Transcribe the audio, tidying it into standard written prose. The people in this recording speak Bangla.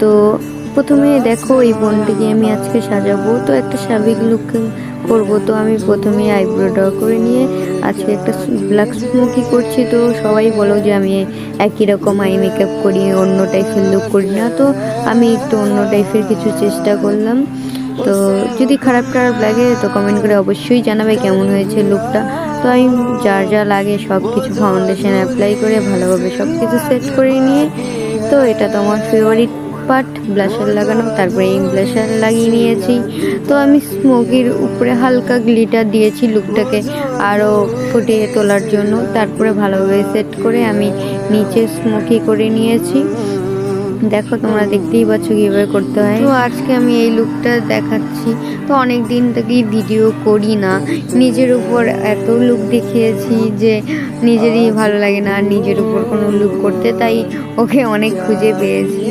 তো প্রথমে দেখো এই বোনটিকে আমি আজকে সাজাবো, তো একটা স্বাভাবিক লুক করবো। তো আমি প্রথমে আইব্রো ড্র করে নিয়ে আজকে একটা ব্ল্যাক স্মোকি করছি। তো সবাই বলো যে আমি একই রকম আই মেকআপ করি, অন্য টাইপের লুক করি না। তো আমি একটু অন্য টাইপের কিছু চেষ্টা করলাম। তো যদি খারাপ লাগে তো কমেন্ট করে অবশ্যই জানাবে কেমন হয়েছে লুকটা। তো আমি যার যা লাগে সব কিছু ফাউন্ডেশন অ্যাপ্লাই করে ভালোভাবে সব কিছু সেট করে নিয়ে, তো এটা তো আমার ফেভারিট পার্ট ব্লাশার লাগানো। তারপরে এই ব্লাশার লাগিয়ে নিয়েছি। তো আমি স্মোকির উপরে হালকা গ্লিটার দিয়েছি লুকটাকে আরও ফুটিয়ে তোলার জন্য। তারপরে ভালোভাবে সেট করে আমি নিচে স্মোকি করে নিয়েছি। দেখো তোমরা দেখতেই পাচ্ছ কীভাবে করতে হয়। তো আজকে আমি এই লুকটা দেখাচ্ছি। তো অনেক দিন থেকেই ভিডিও করি না, নিজের উপর এত লুক দেখিয়েছি যে নিজেরই ভালো লাগে না আর নিজের উপর কোনো লুক করতে, তাই ওকে অনেক খুঁজে পেয়েছি।